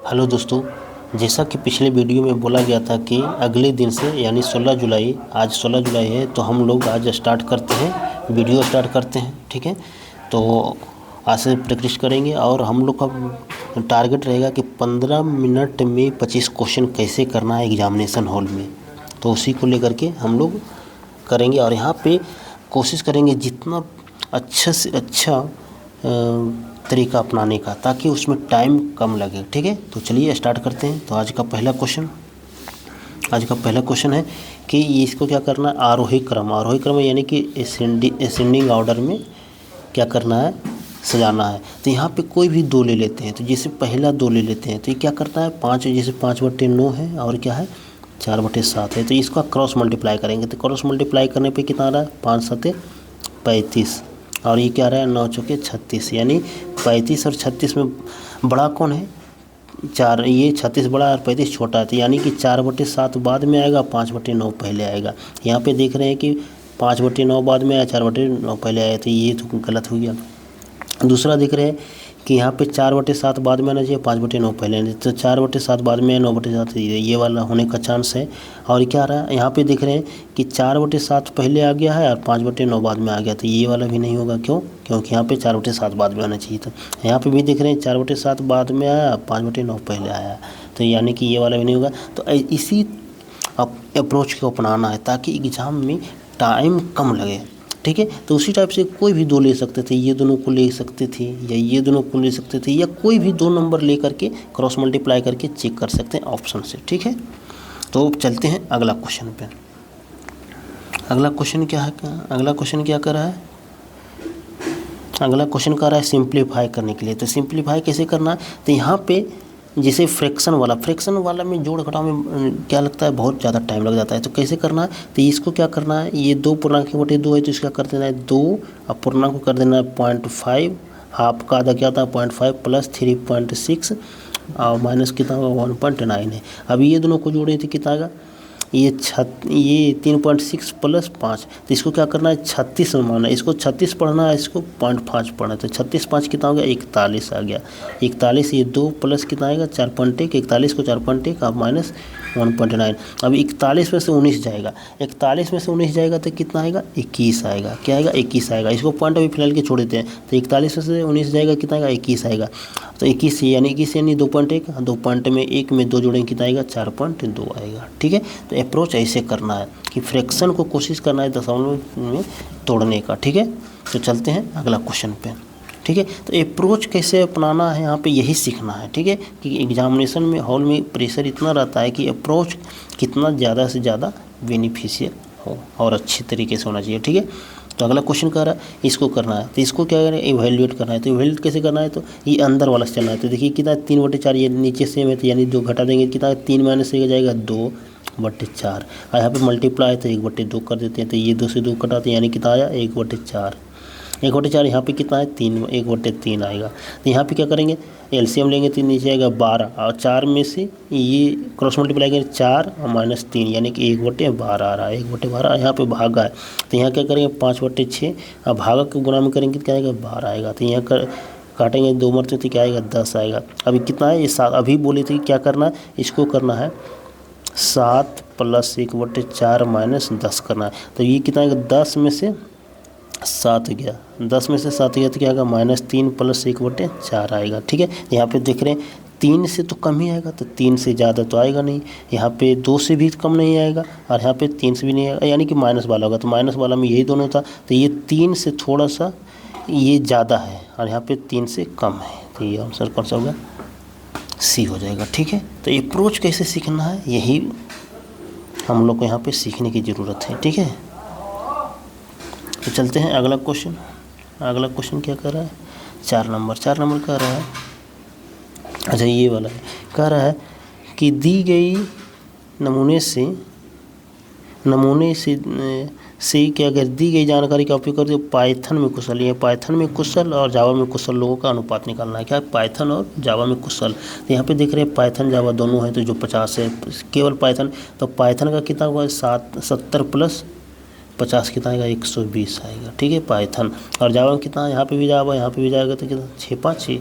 Hello दोस्तों, जैसा कि पिछले वीडियो में बोला गया था कि अगले दिन से यानी 16 जुलाई, आज 16 जुलाई है तो हम लोग आज स्टार्ट करते हैं, वीडियो स्टार्ट करते हैं। ठीक है, तो आज से प्रैक्टिस करेंगे और हम लोग का टारगेट रहेगा कि 15 मिनट में 25 क्वेश्चन कैसे करना है एग्जामिनेशन हॉल में। तो उसी को लेकर के हम लोग करेंगे और यहाँ पे कोशिश करेंगे जितना अच्छा से अच्छा तरीका अपनाने का, ताकि उसमें टाइम कम लगे। ठीक है, तो चलिए स्टार्ट करते हैं। तो आज का पहला क्वेश्चन है कि इसको क्या करना है, आरोही क्रम यानी कि असेंडिंग ऑर्डर में क्या करना है, सजाना है। तो यहाँ पे कोई भी दो ले लेते हैं, तो जैसे पहला दो ले लेते हैं तो ये क्या करता है 5, जैसे 5/9 है और क्या है 4/7 है। तो इसका क्रॉस मल्टीप्लाई करेंगे, तो क्रॉस मल्टीप्लाई करने पे कितना आ रहा है 5×7 35 और ये क्या आ रहा है 9×4 36, यानी 35 और 36 में बड़ा कौन है 4, ये 36 बड़ा और 35 छोटा है। तो यानी कि 4/7 बाद में आएगा, 5/9 पहले आएगा। यहाँ पे देख रहे हैं कि 5/9 बाद में आया, 4/9 पहले आया, तो ये तो गलत हो गया। दूसरा देख रहे हैं कि यहाँ पे 4/7 बाद में आना चाहिए, 5/9 पहले आना चाहिए। तो 4/7 बाद में 9/7 ये वाला होने का चांस है। और क्या आ रहा है यहाँ पे देख रहे हैं कि 4/7 पहले आ गया है और 5/9 बाद में आ गया, तो ये वाला भी नहीं होगा। क्यों? क्योंकि यहाँ पे 4/7 बाद में आना चाहिए था। यहाँ पे भी देख रहे हैं 4/7 बाद में आया, 5/9 पहले आया, तो यानी कि ये वाला भी नहीं होगा। तो इसी अप्रोच को अपनाना है ताकि एग्ज़ाम में टाइम कम लगे। ठीक है, तो उसी टाइप से कोई भी दो ले सकते थे, ये दोनों को ले सकते थे या ये दोनों को ले सकते थे, या कोई भी दो नंबर ले करके क्रॉस मल्टीप्लाई करके चेक कर सकते हैं ऑप्शन से। ठीक है, तो चलते हैं अगला क्वेश्चन पे। अगला क्वेश्चन क्या है, अगला क्वेश्चन क्या कर रहा है, अगला क्वेश्चन कर रहा है सिंप्लीफाई करने के लिए। तो सिंप्लीफाई कैसे करना है, तो यहाँ पे जैसे फ्रैक्शन वाला में जोड़ घटाव में क्या लगता है बहुत ज़्यादा टाइम लग जाता है। तो कैसे करना है, तो इसको क्या करना है, ये 2 पूर्णांक/2 है तो इसका कर देना है 2 और पूर्णांक को कर देना है 0.5, हाफ का आधा क्या था 0.5 प्लस 3.6 और माइनस कितना होगा 1.9 है। अब ये दोनों को जोड़े तो कितना आएगा, ये 3.6 प्लस 5, तो इसको क्या करना है 36 में माना है, इसको 36 पढ़ना है, इसको 0.5 पढ़ना है। तो 36 5 कितना हो गया 41 आ गया। 41 ये 2 प्लस कितना आएगा 4.1, 41 को 4.1 और माइनस 1.9। अब 41 में से 19 जाएगा, 41 में से 19 जाएगा तो कितना आएगा 21 आएगा। क्या आएगा 21 आएगा। इसको पॉइंट अभी फिलहाल के छोड़ देते हैं। तो 41 में से 19 जाएगा कितना आएगा 21 आएगा। तो 21 यानी 2.1, 2 पॉइंट में 1 में 2 जोड़ेंगे कितना आएगा 4.2 आएगा। ठीक है, तो अप्रोच ऐसे करना है कि फ्रैक्शन को कोशिश करना है दशमलव में तोड़ने का। ठीक है, तो चलते हैं अगला क्वेश्चन पे। ठीक है, तो अप्रोच कैसे अपनाना है यहाँ पे यही सीखना है। ठीक है, कि एग्जामिनेशन में हॉल में प्रेशर इतना रहता है कि अप्रोच कितना ज़्यादा से ज़्यादा बेनिफिशियल हो और अच्छी तरीके से होना चाहिए। ठीक है, तो अगला क्वेश्चन कर रहा है इसको करना है, तो इसको क्या करें इवैल्यूएट करना है। तो इवैल्यूएट कैसे करना है, तो ये अंदर वाला से चलना है। तो देखिए कितना 3/4, ये नीचे सेम है तो यानी 2 घटा देंगे, कितना 3 माइनस हो जाएगा 2/4 और यहाँ पे मल्टीप्लाई तो 1/2 कर देते हैं। तो ये 2 से 2 कटाते हैं यानी कितना आया 1/4, 1/4 यहाँ पे कितना है 3, 1/3 आएगा। तो यहाँ पे क्या करेंगे एलसीएम लेंगे तो नीचे आएगा 12 और 4 में से ये क्रॉस मल्टीप्लाई करेंगे 4 और माइनस 3 यानी कि 1/12 आ रहा है, 1/12 यहाँ पे भागा है। तो यहाँ क्या करेंगे 5/6 और भागा के गुणा में करेंगे तो क्या आएगा 12 आएगा। तो यहाँ काटेंगे 2 मरते तो क्या आएगा 10 आएगा। अभी कितना है ये 7, अभी बोले थे क्या करना है, इसको करना है 7 प्लस 1/4 माइनस 10 करना है। तो ये कितना आएगा 10 में से 7 गया, 10 में से 7 गया तो क्या आएगा -3 प्लस 1/4 आएगा। ठीक है, यहाँ पे देख रहे हैं 3 से तो कम ही आएगा, तो 3 से ज़्यादा तो आएगा नहीं। यहाँ पे 2 से भी कम नहीं आएगा और यहाँ पे 3 से भी नहीं आएगा, यानी कि माइनस वाला होगा। तो माइनस वाला में यही दोनों था, तो ये 3 से थोड़ा सा ये ज़्यादा है और यहाँ पे 3 से कम है। तो ये आंसर कौन सा होगा, सी हो जाएगा। ठीक है, तो अप्रोच कैसे सीखना है यही हम लोग को यहाँ पे सीखने की ज़रूरत है। ठीक है, तो चलते हैं अगला क्वेश्चन। अगला क्वेश्चन क्या कर रहा है 4 नंबर कह रहा है, अच्छा ये वाला है, कह रहा है कि दी गई नमूने से कि अगर दी गई जानकारी का उपयोग करते पाइथन में कुशल, ये पाइथन में कुशल और जावा में कुशल लोगों का अनुपात निकालना है। क्या है पाइथन और जावा में कुशल। तो यहाँ पे देख रहे हैं पाइथन जावा दोनों है, तो जो 50 है केवल पाइथन, तो पाइथन का कितना हुआ 70 प्लस 50 कितना आएगा 120 आएगा। ठीक है, पाइथन और जावा में कितना, यहाँ पे भी जावा यहाँ पे भी जाएगा तो कितना 6 5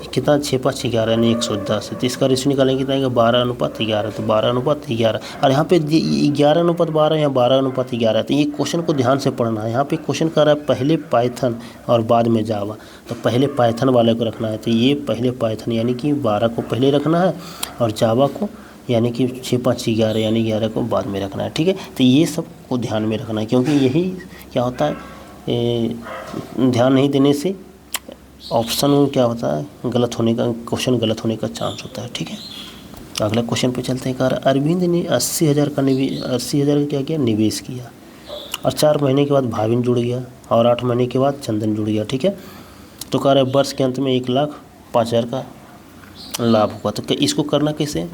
कितना 6×5=11 यानी 110 है। तो इसका रेशियो निकालेंगे कितना आएगा 12:11। तो 12:11 और यहाँ पे 11:12 या 12:11 है। तो ये क्वेश्चन को ध्यान से पढ़ना है। यहाँ पे क्वेश्चन कर रहा है पहले पाइथन और बाद में जावा, तो पहले पाइथन वाले को रखना है। तो ये पहले पाइथन यानी कि 12 को पहले रखना है और जावा को यानी कि 6×5=11 यानी 11 को बाद में रखना है। ठीक है, तो ये सब को ध्यान में रखना है, क्योंकि यही क्या होता है ध्यान नहीं देने से ऑप्शन में क्या होता है गलत होने का, क्वेश्चन गलत होने का चांस होता है। ठीक है, तो अगला क्वेश्चन पे चलते हैं। कह रहा अरविंद ने 80,000 का 80,000 का क्या किया निवेश किया और 4 महीने के बाद भाविन जुड़ गया और 8 महीने के बाद चंदन जुड़ गया। ठीक है, तो कह रहा है वर्ष के अंत में 1,05,000 का लाभ हुआ। तो इसको करना कैसे,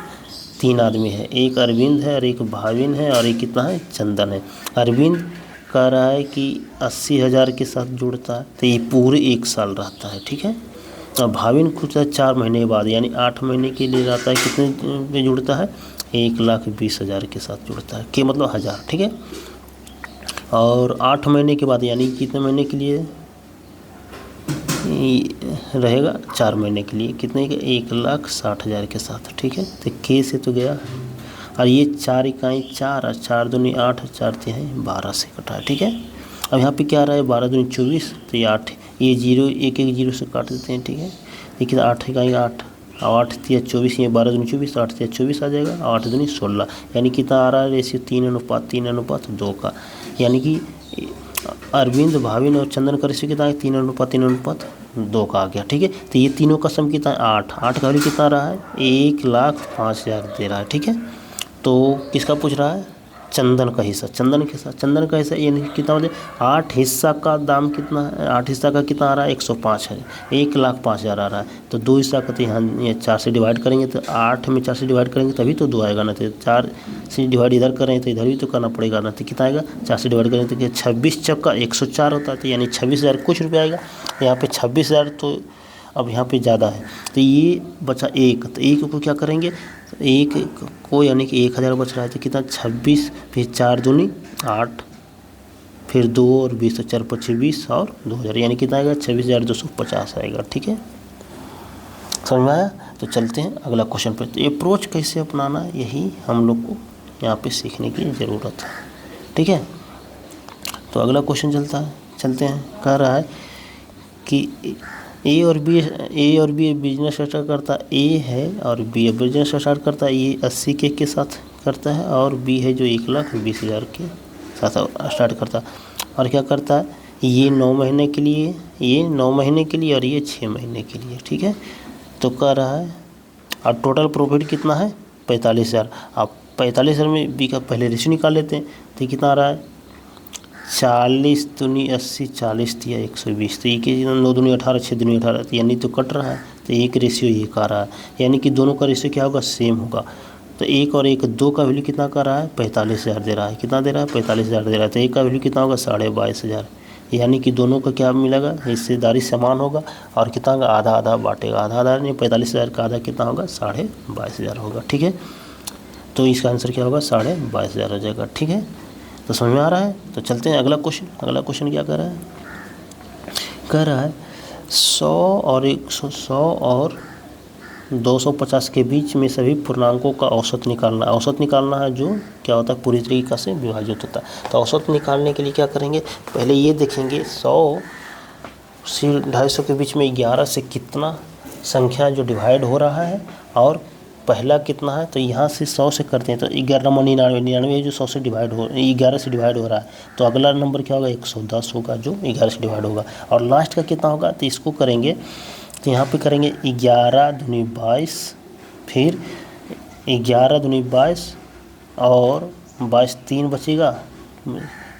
3 आदमी है, एक अरविंद है और एक भाविन है और एक कितना है चंदन है। अरविंद कह रहा है कि 80,000 के साथ जुड़ता है तो ये पूरे 1 साल रहता है। ठीक है, और भाविन खुद 4 महीने बाद यानी 8 महीने के लिए रहता है, कितने में जुड़ता है 1,20,000 के साथ जुड़ता है, कि मतलब 1000। ठीक है, और 8 महीने के बाद यानी कितने महीने के लिए रहेगा 4 महीने के लिए, कितने के 1,60,000 के साथ। ठीक है, तो के से तो गया और ये 4 इकाई 4 और 4 दूनी 8 4 तिहाई 12 से कटा है। ठीक है, अब यहाँ पे क्या आ रहा है 12 दूनी 24, तो ये 8 ये 0 एक 0 से काट देते हैं। ठीक है, देखिए 8 इकाई 8 और 8 तिया 24, ये 12 दूनी 24 तो 8 तिया 24 आ जाएगा और 8 दूनी 16 यानी कितना आ रहा है रेशियो 3:3:2 का। यानी कि अरविंद भाविन और चंदन का रेशियो कितना है 3:3:2 का आ गया। ठीक है, तो ये तीनों का सम कितना है 8 का वैल्यू कितना रहा है 1,05,000 दे रहा है। ठीक है, तो किसका पूछ रहा है चंदन का हिस्सा, चंदन का हिस्सा यानी कितना हो जाए 8 हिस्सा का दाम कितना है, 8 हिस्सा का कितना आ रहा है 105 है, 1,05,000 आ रहा है। तो 2 हिस्सा का तो यहाँ ये 4 से डिवाइड करेंगे तो 8 में 4 से डिवाइड करेंगे तभी तो 2 आएगा ना, तो 4 से डिवाइड इधर करें तो इधर भी तो करना पड़ेगा ना, तो कितना आएगा 4 से डिवाइड करेंगे तो 26 चक्का 104 होता है, तो यानी 26,000 कुछ रुपये आएगा। यहाँ पे 26,000 तो अब यहाँ पे ज़्यादा है, तो ये बचा 1, तो 1 को क्या करेंगे 1 को यानी कि 1,000 बच रहा है, तो कितना 26 फिर 4 दूनी 8 फिर 2 और 20 तो 4 × 20 और 2,000 यानी कितना आएगा 26,250 आएगा। ठीक है, समझ में आया। तो चलते हैं अगला क्वेश्चन पे। तो अप्रोच कैसे अपनाना यही हम लोग को यहाँ पे सीखने की ज़रूरत है। ठीक है, तो अगला क्वेश्चन चलते हैं। कह रहा है कि ए और बी बिजनेस स्टार्ट करता है, ए है और बी बिजनेस स्टार्ट करता है, ये 80 के साथ करता है और बी है जो 1,20,000 के साथ स्टार्ट करता है। और क्या करता है ये 9 महीने के लिए, ये 9 महीने के लिए और ये 6 महीने के लिए। ठीक है, तो कह रहा है और टोटल प्रॉफिट कितना है 45,000। आप 45,000 में बी का पहले रेशियो निकाल लेते हैं, तो कितना आ रहा है 40 दूनी 80 40 तिया 120, तो एक 9 दूनी 18 6 दूनी 18, तो यानी तो कट रहा है, तो एक रेशियो ये का रहा है, यानी कि दोनों का रेशियो क्या होगा सेम होगा। तो 1 और 1 2 का वैल्यू कितना कर रहा है 45,000 दे रहा है, कितना दे रहा है 45,000 दे रहा है, तो 1 का वैल्यू कितना होगा 22,500, यानी कि दोनों का क्या मिलेगा हिस्सेदारी समान होगा और कितना होगा आधा आधा बांटेगा, आधा आधा नहीं 45,000 का आधा कितना होगा 22,500 होगा। ठीक है, तो इसका आंसर क्या होगा 22,500 हो जाएगा। ठीक है, तो समझ में आ रहा है। तो चलते हैं अगला क्वेश्चन क्या कर रहा है, कह रहा है 100 और 250 के बीच में सभी पूर्णांकों का औसत निकालना है जो क्या होता है पूरी तरीके से विभाजित होता है। तो औसत निकालने के लिए क्या करेंगे पहले ये देखेंगे 100 से 250 के बीच में 11 से कितना संख्या जो डिवाइड हो रहा है और पहला कितना है, तो यहाँ से 100 से करते हैं तो 11,99 जो 100 से डिवाइड हो 11 से डिवाइड हो रहा है, तो अगला नंबर क्या होगा 110 होगा जो 11 से डिवाइड होगा और लास्ट का कितना होगा, तो इसको करेंगे तो यहाँ पे करेंगे 11 दूनी 22 फिर 11 दूनी 22 और 22 3 बचेगा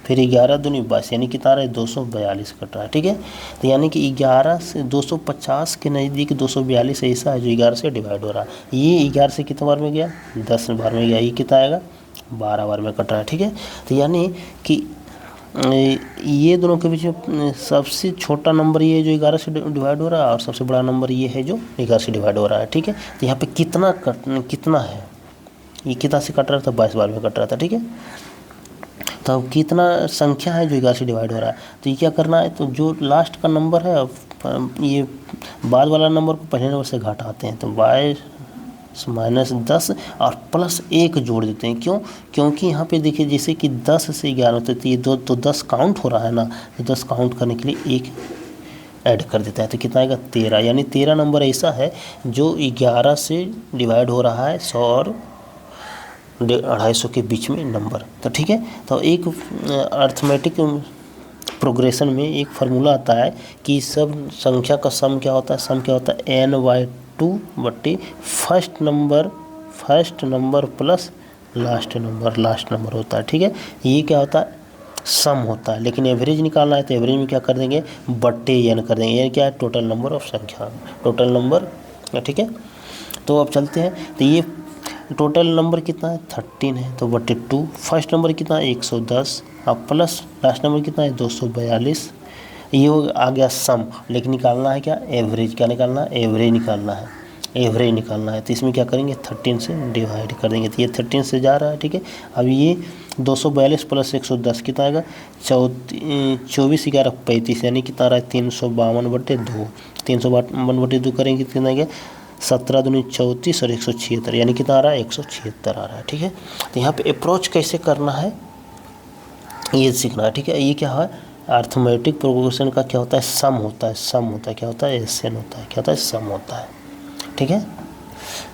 फिर 11 दूनी 22 यानी कितना रहा है 242 कट रहा है। ठीक है, तो यानी कि 11 से 250 के नज़दीक 242 ऐसा है जो 11 से डिवाइड हो रहा है। ये 11 से कितने बार में गया 10 बार में गया, ये कितना आएगा 12 बार में कट रहा है। ठीक है, तो यानी कि ये दोनों के बीच में सबसे छोटा नंबर ये जो 11 से डिवाइड हो रहा है और सबसे बड़ा नंबर ये है जो 11 से डिवाइड हो रहा है। ठीक है, तो यहाँ पे कितना है ये कितना से कट रहा था 22 बार में कट रहा था। ठीक है, तो अब कितना संख्या है जो 11 से डिवाइड हो रहा है, तो ये क्या करना है, तो जो लास्ट का नंबर है अब ये बाद वाला नंबर को पहले नंबर से घटाते हैं, तो 22 माइनस 10 और प्लस 1 जोड़ देते हैं। क्यों? क्योंकि यहाँ पे देखिए जैसे कि 10 से 11 होते तो ये दो तो 10 काउंट हो रहा है ना, तो 10 काउंट करने के लिए 1 ऐड कर देता है, तो कितना आएगा 13। यानी 13 नंबर ऐसा है जो 11 से डिवाइड हो रहा है 100 और 250 के बीच में नंबर। तो ठीक है, तो एक अर्थमेटिक प्रोग्रेशन में एक फार्मूला आता है कि सब संख्या का सम क्या होता है, सम क्या होता है n/2 बट्टे first number plus last number होता है। ठीक है, ये क्या होता है, सम होता है। लेकिन एवरेज निकालना है तो एवरेज में क्या कर देंगे, बट्टे n कर देंगे। ये क्या है, टोटल नंबर ऑफ संख्या, टोटल नंबर। ठीक है, तो अब चलते हैं, तो ये टोटल नंबर कितना है 13 है, तो बट्टे 2। फर्स्ट नंबर कितना है 110, अब प्लस लास्ट नंबर कितना है 242। ये आ गया सम। लेकिन निकालना है क्या, एवरेज। क्या निकालना है, एवरेज निकालना है, एवरेज निकालना है। तो इसमें क्या करेंगे 13 से डिवाइड कर देंगे, तो ये 13 से जा रहा है। ठीक है, अब ये 242 प्लस 110 कितना आएगा 24 11 35, यानी कितना आ रहा है 352/2। 352/2 करेंगे कितना आएगा 17 दूनी 34 और 176, यानी कितना आ रहा है 176 आ रहा है। ठीक है, तो यहाँ पे अप्रोच कैसे करना है ये सीखना है। ठीक है, ये क्या है, अर्थमेटिक प्रोग्रेशन का क्या होता है, सम होता है, क्या होता है, एसएन होता है, क्या होता है, सम होता है। ठीक है,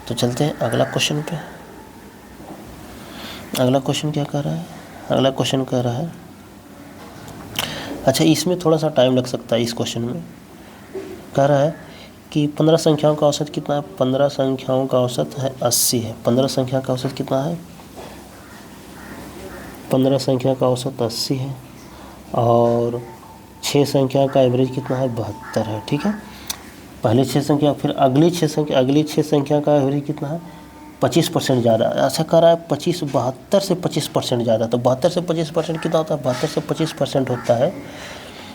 तो चलते हैं अगला क्वेश्चन पे। अगला क्वेश्चन क्या कर रहा है, अगला क्वेश्चन कह रहा है, अच्छा इसमें थोड़ा सा टाइम लग सकता है। इस क्वेश्चन में कह रहा है कि 15 संख्याओं का औसत कितना है, 15 संख्याओं का औसत है 80 है। 15 संख्या का औसत कितना है, 15 संख्या का औसत 80 है और 6 संख्या का एवरेज कितना है 72 है। ठीक है, पहले 6 संख्या, फिर अगली 6 संख्या का एवरेज कितना है 25% ज़्यादा। ऐसा कर रहा है 72 से 25% ज़्यादा। तो 72 से 25% कितना होता है, 72 से 25% होता है,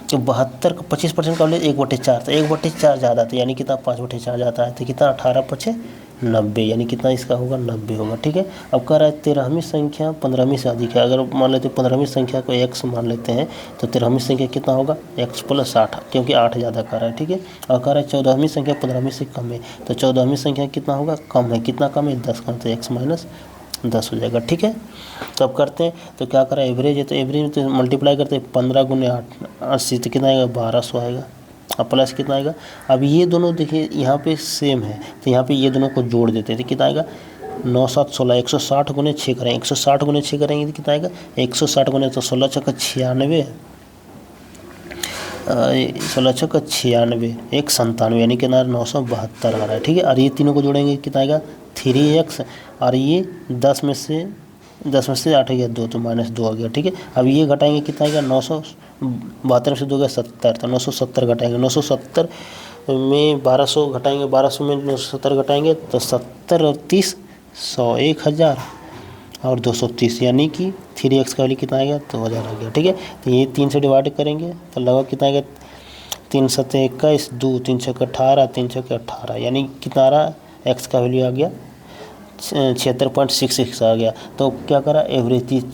तो 72 का 25% का 1/4, तो 1/4 ज़्यादा, तो यानी कितना 5/4 जाता है, तो कितना 18×5 90, यानी कितना इसका होगा 90 होगा। ठीक है, अब कह रहा है 13वीं संख्या 15वीं से अधिक है। अगर मान लेते 15वीं संख्या को x मान लेते हैं, तो 13वीं संख्या कितना होगा x + 8, क्योंकि 8 ज़्यादा कर रहा है। ठीक है, और कह रहा है 14वीं संख्या 15वीं से कम है, तो 14वीं संख्या कितना होगा, कम है, कितना कम है 10 कम, तो x - 10 हो जाएगा। ठीक है, तो अब करते हैं, तो क्या करा एवरेज है, तो एवरेज में तो मल्टीप्लाई करते हैं 15 × 8 80, तो कितना आएगा 1200 आएगा। अब प्लस कितना आएगा, अब ये दोनों देखिए यहाँ पे सेम है, तो यहाँ पे ये दोनों को जोड़ देते हैं, तो कितना आएगा 9 7 16, 160 × 6 करेंगे, 160 × 6 करेंगे तो कितना आएगा 160 × तो 16 × 96, 16 × 96, 197, यानी कितना 972 आ रहा है। ठीक है, और ये तीनों को जोड़ेंगे कितना आएगा 3x, और ये 10 में से 8 गया 2, तो -2 आ गया। ठीक है, अब ये घटाएंगे कितना आएगा 972 से 2 गया 70, तो 970 घटाएंगे, 970 में 1200 घटाएंगे, 1200 में 970 घटाएंगे, तो 70 और 30 100, 1000 और 230, यानी कि 3x का वैल्यू कितना आएगा 2000 आ गया। ठीक है, तो ये 3 से डिवाइड करेंगे तो लगभग कितना आएगा 3 × 7 = 21, 2 3 × 6 = 18, 3 × 6 = 18, यानी कितना आ रहा x का वैल्यू आ गया 76.66 आ गया। तो क्या करा एवरेज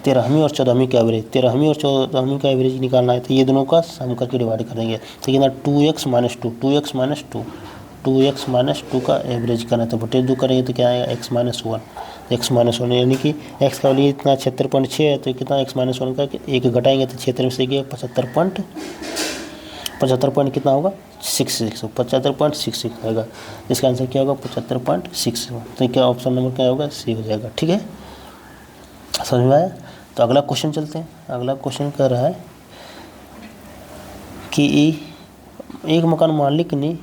13वीं और 14वीं का एवरेज, 13वीं और 14वीं का एवरेज निकालना है, तो ये दोनों का सम करके डिवाइड करेंगे, तो कितना 2x - 2, 2x - 2 का एवरेज करना है, तो बटे 2 करेंगे तो क्या आएगा x - 1, यानी कि x का वैल्यू इतना 76.6 है, तो कितना x - 1 का 1 घटाएंगे तो 76 में से गया 75 कितना होगा 75.66 आएगा। इसका आंसर क्या होगा 75.6, तो क्या ऑप्शन नंबर क्या होगा सी हो जाएगा। ठीक है, समझ में आया। तो अगला क्वेश्चन चलते हैं। अगला क्वेश्चन कह रहा है कि एक मकान मालिक ने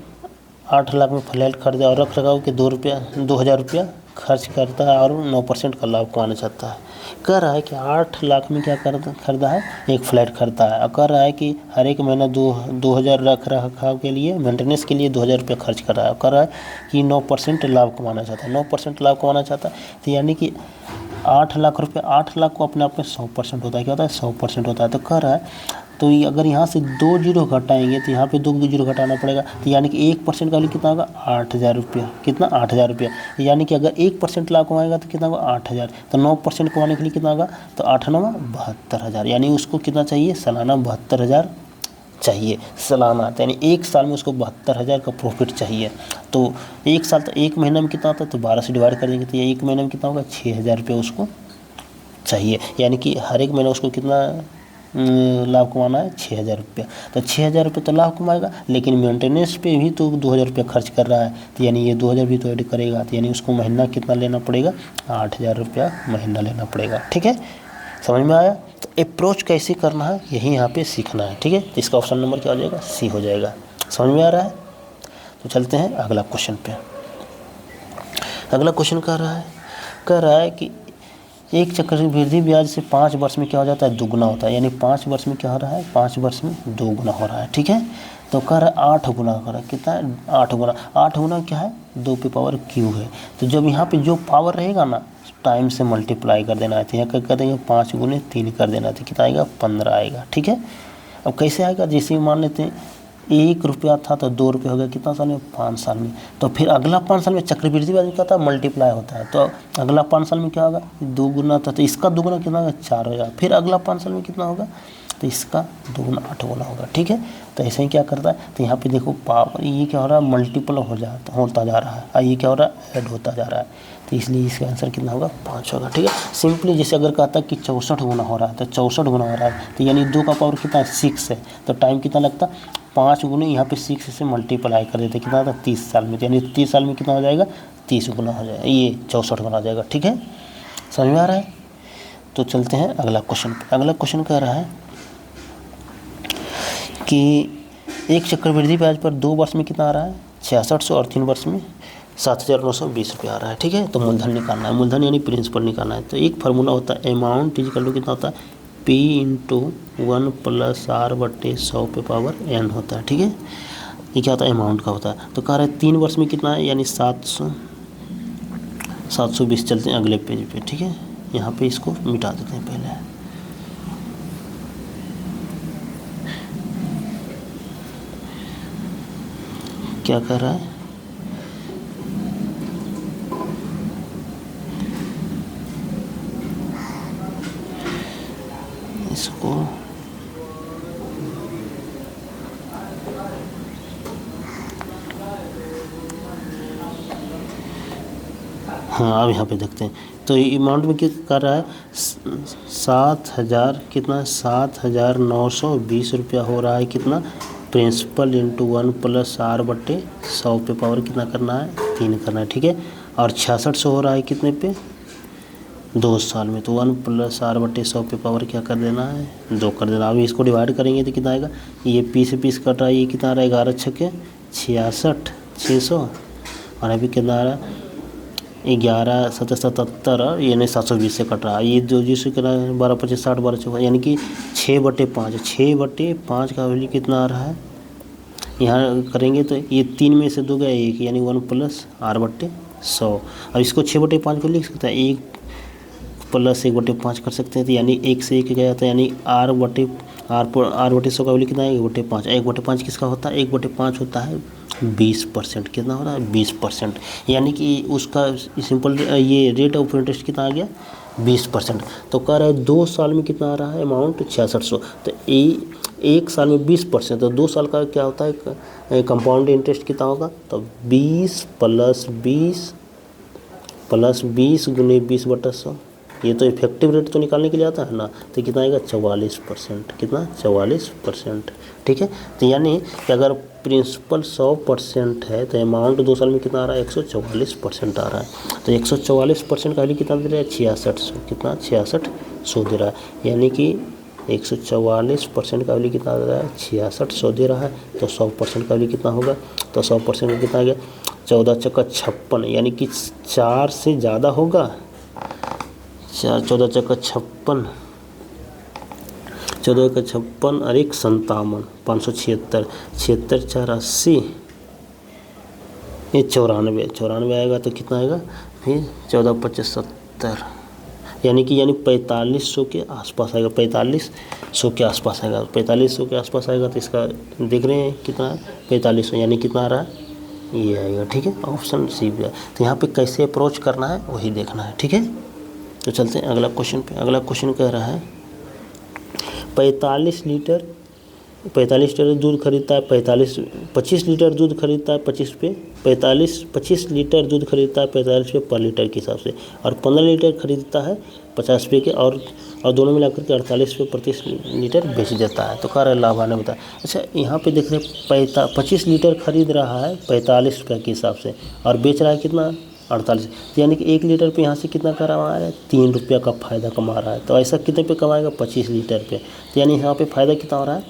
8 लाख में फ्लैट खरीदा और रख रखाव के 2000 रुपया खर्च करता है और 9% का लाभ कमाना चाहता है। कह रहा है कि 8 लाख में क्या खरीदा है, एक फ्लैट खरीदा है, और कह रहा है कि हर एक महीना 2000 रख रखाव के लिए, मेंटेनेंस के लिए 2000 रुपया खर्च कर रहा है, और कह रहा है कि 9% लाभ कमाना चाहता है, 9% लाभ कमाना चाहता है, तो यानी कि 8 लाख रुपये, 8 लाख को अपने आप में 100% होता है, क्या होता है 100% होता है। तो कह रहा है तो ये अगर यहाँ से 2 जीरो घटाएंगे तो यहाँ पे 2 जीरो घटाना पड़ेगा, तो यानी कि 1% का वैल्यू कितना होगा 8000 रुपया, कितना 8000 रुपया, यानी कि अगर 1% लाभ कमाएगा तो कितना होगा 8000, तो 9% कमाने के लिए कितना होगा, तो 8 9 72 हज़ार, यानी उसको कितना चाहिए सालाना 72 हज़ार चाहिए सालाना, यानी एक साल में उसको 72,000 का प्रॉफिट चाहिए। तो एक साल तो एक महीना में कितना होता है, तो 12 से डिवाइड कर देंगे तो ये एक महीने में कितना होगा, 6,000 रुपये उसको चाहिए। यानी कि हर एक महीने उसको कितना लाभ कमाना है, 6,000 रुपया। तो 6,000 रुपये तो लाभ कमाएगा, लेकिन मेंटेनेंस पे भी तो 2,000 रुपया खर्च कर रहा है, तो यानी ये 2,000 भी तो ऐड करेगा, तो यानी उसको महीना कितना लेना पड़ेगा, 8,000 रुपया महीना लेना पड़ेगा। ठीक है, समझ में आया। तो अप्रोच कैसे करना है यही यहाँ पे सीखना है। ठीक है, तो इसका ऑप्शन नंबर क्या हो जाएगा, सी हो जाएगा। समझ में आ रहा है। तो चलते हैं अगला क्वेश्चन पे। अगला क्वेश्चन कह रहा है कि एक चक्रवृद्धि ब्याज से 5 वर्ष में क्या हो जाता है, दुगुना होता है। यानी 5 वर्ष में क्या हो रहा है, 5 वर्ष में 2 गुना हो रहा है। ठीक है, तो कह रहा है 8 गुना हो रहा है, कितना है, 8 गुना। 8 गुना क्या है, 2 पे पावर क्यू है। तो जब यहाँ पे जो पावर रहेगा ना, टाइम से मल्टीप्लाई कर देना है, तो यहाँ कर देंगे 5 गुने 3 कर देना, तो कितना आएगा, 15 आएगा। ठीक है, अब कैसे आएगा, जैसे मान लेते हैं 1 रुपया था तो 2 रुपये हो गया, कितना साल में, 5 साल में। तो फिर अगला 5 साल में चक्रवृद्धि ब्याज क्या होता है, मल्टीप्लाई होता है। तो अगला 5 साल में क्या होगा, 2 गुना था, तो इसका 2 गुना कितना होगा, 4 होगा। फिर अगला 5 साल में कितना होगा, तो इसका 2 गुना 8 गुना होगा। ठीक है, तो ऐसे ही क्या करता है, तो यहाँ पे देखो पावर ये क्या हो रहा है, मल्टीपल होता जा रहा है, और ये क्या हो रहा है, ऐड होता जा रहा है। तो इसलिए इसका आंसर कितना होगा, 5 होगा। ठीक है, सिंपली जैसे अगर कहता है कि 64 गुना हो रहा है, तो 64 गुना हो रहा है, तो यानी 2 का पावर कितना है, 6 है। तो टाइम कितना लगता, 5 गुने यहाँ पे 6 से मल्टीप्लाई कर देते, कितना था, 30 साल में। तो यानी 30 साल में कितना हो जाएगा, 30 गुना हो जाएगा, ये 64 गुना हो जाएगा। ठीक है, समझ में आ रहा है। तो चलते हैं अगला क्वेश्चन पे। अगला क्वेश्चन कह रहा है कि एक चक्रवृद्धि ब्याज पर 2 वर्ष में कितना आ रहा है, 6600, और 3 वर्ष में 7,920 रुपये आ रहा है। ठीक है, तो मूलधन निकालना है, मूलधन यानी प्रिंसिपल निकालना है। तो एक फार्मूला होता है, अमाउंट इक्वल टू कितना होता है, P × 1 + R/100 पे पावर n होता है। ठीक है, ये क्या होता है, अमाउंट का होता है। तो कह रहा है 3 वर्ष में कितना है, यानी 720। चलते हैं अगले पेज पे। ठीक है, यहाँ पे इसको मिटा देते हैं पहले। क्या कर रहा है, इसको हाँ, अब यहाँ पे देखते हैं। तो अमाउंट में क्या कर रहा है, 7,000 कितना, 7,920 रुपया हो रहा है। कितना, प्रिंसिपल × 1 + R/100 पे पावर कितना करना है, 3 करना है। ठीक है, और 6600 हो रहा है कितने पे, 2 साल में। तो 1 + R/100 पे पावर क्या कर देना है, 2 कर देना। अभी इसको डिवाइड करेंगे तो कितना आएगा, ये पीस से पीस कट रहा है, ये कितना आ रहा है, 11 छक्के 66, 600, और अभी कितना आ रहा है, 11 7 77, और यानी 720 से कट रहा है। ये जो जिससे कितना 12 25 60 12 चौका, यानी कि 6/5, 6/5 का वैल्यू कितना आ रहा है, यहाँ करेंगे तो ये 3 में से 2 गया 1, यानी 1 + R/100। अब इसको 6/5 को लिख सकता है, 1 + 1/5 कर सकते हैं, तो यानी 1 से 1 गया था, यानी R/100 का वैल्यू कितना है, 1/5। 1/5 किसका होता है, 1/5 होता है 20%। कितना हो रहा है, 20%। यानी कि उसका सिंपल ये रेट ऑफ इंटरेस्ट कितना आ गया, 20%। तो कह रहा है 2 साल में कितना आ रहा है अमाउंट, 6600। तो एक साल में 20%, तो 2 साल का क्या होता है, कंपाउंड इंटरेस्ट कितना होगा, तो 20 + 20 गुने 20/100। ये तो इफेक्टिव रेट तो निकालने के लिए आता है ना, तो कितना आएगा, 44%। कितना, 44%। ठीक है, तो यानी कि अगर प्रिंसिपल 100% है तो अमाउंट 2 साल में कितना आ रहा है, 144% आ रहा है। तो 144% का वैल्यू कितना दे रहा है, 6600। कितना, 6600 दे रहा है। यानी कि 144% का वैल्यू कितना दे रहा है, 6600 दे रहा है। तो 100% का वैल्यू कितना होगा, तो 100% में कितना आ गया, 14 चक्का 56, यानी कि 4 से ज़्यादा होगा। 14 चक्का 56, 14 का 56 और 1 57, 576, 76 4 80, ये 94 आएगा। तो कितना आएगा, फिर 14 25 70, यानी 4500 के आसपास आएगा, 4500 के आसपास आएगा। 4500 के आसपास आएगा, तो इसका देख रहे हैं कितना है, 4500, यानी कितना आ रहा है, ये आएगा। ठीक है, ऑप्शन सी भी है। तो यहाँ पे कैसे अप्रोच करना है वही देखना है। ठीक है, तो चलते हैं अगला क्वेश्चन पे। अगला क्वेश्चन कह रहा है 45 लीटर 45 लीटर दूध खरीदता है, 25 लीटर दूध खरीदता है 25 लीटर दूध खरीदता है 45 रुपये पर लीटर के हिसाब से, और 15 लीटर खरीदता है 50 रुपये के, और दोनों मिलाकर के 48 रुपये प्रति लीटर बेच देता है। तो कह रहा है लाभान्वित होता है। अच्छा, यहाँ पे देख रहे 25 लीटर खरीद रहा है 45 रुपये के हिसाब से, और बेच रहा है कितना 48, तो यानी कि 1 लीटर पे यहाँ से कितना कमा रहा है 3 रुपये का फ़ायदा कमा रहा है। तो ऐसा कितने पे कमाएगा 25 लीटर पे, तो यानी यहाँ पे फ़ायदा कितना हो रहा है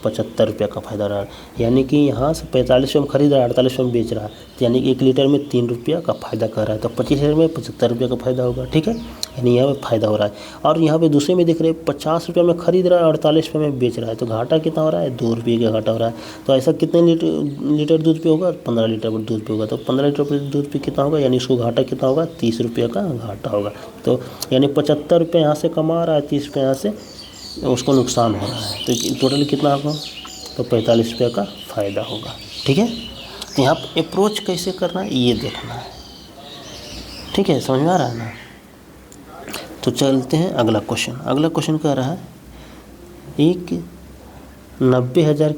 75 रुपये का फ़ायदा रहा है। यानी कि यहाँ से 45 रुपये में खरीद रहा है 48 रुपये में बेच रहा है, तो यानी कि 1 लीटर में 3 रुपये का फ़ायदा कर रहा है, तो 25 लीटर में 75 रुपये का फ़ायदा होगा। ठीक है, यानी यहाँ पे फ़ायदा हो रहा है। और यहाँ पे दूसरे में देख रहे 50 रुपये में खरीद रहा है 48 रुपये में बेच रहा है, तो घाटा कितना हो रहा है 2 रुपये का घाटा हो रहा है। तो ऐसा कितने लीटर दूध पे होगा 15 लीटर दूध पे होगा, तो 15 लीटर दूध पे कितना होगा, यानी इसको घाटा कितना होगा 30 रुपये का घाटा होगा। तो यानी 75 रुपये यहाँ से कमा रहा है, 30 रुपये यहाँ से उसको नुकसान हो रहा है, तो टोटल कितना होगा, तो 45 रुपये का फ़ायदा होगा। ठीक है, तो यहाँ पर अप्रोच कैसे करना है ये देखना है। ठीक है, समझ में आ रहा है ना। तो चलते हैं अगला क्वेश्चन। अगला क्वेश्चन कह रहा है एक 90,000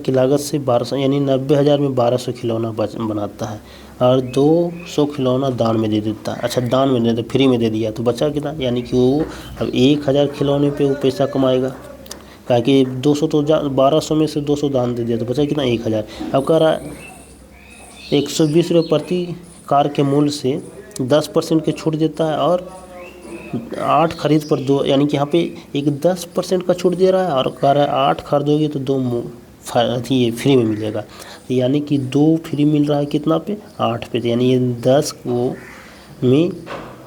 की लागत से 1200, यानी 90,000 में 1200 खिलौना बनाता है और 200 खिलौना दान में दे देता है। अच्छा, दान में दे दे, फ्री में दे दिया, तो बचा कितना, यानी कि वो अब 1000 खिलौने पे वो पैसा कमाएगा, क्या कि 200 तो 1200 में से 200 दान दे दिया, तो बचा कितना 1000। अब कह रहा है 120 रुपये प्रति कार के मूल्य से 10% की छूट देता है, और 8 खरीद पर 2, यानी कि यहाँ पे एक 10% का छूट दे रहा है, और कह रहा है 8 खरीदोगे तो 2 ये फ्री में मिलेगा, यानी कि 2 फ्री मिल रहा है कितना पे 8 पे, यानी ये 10 को में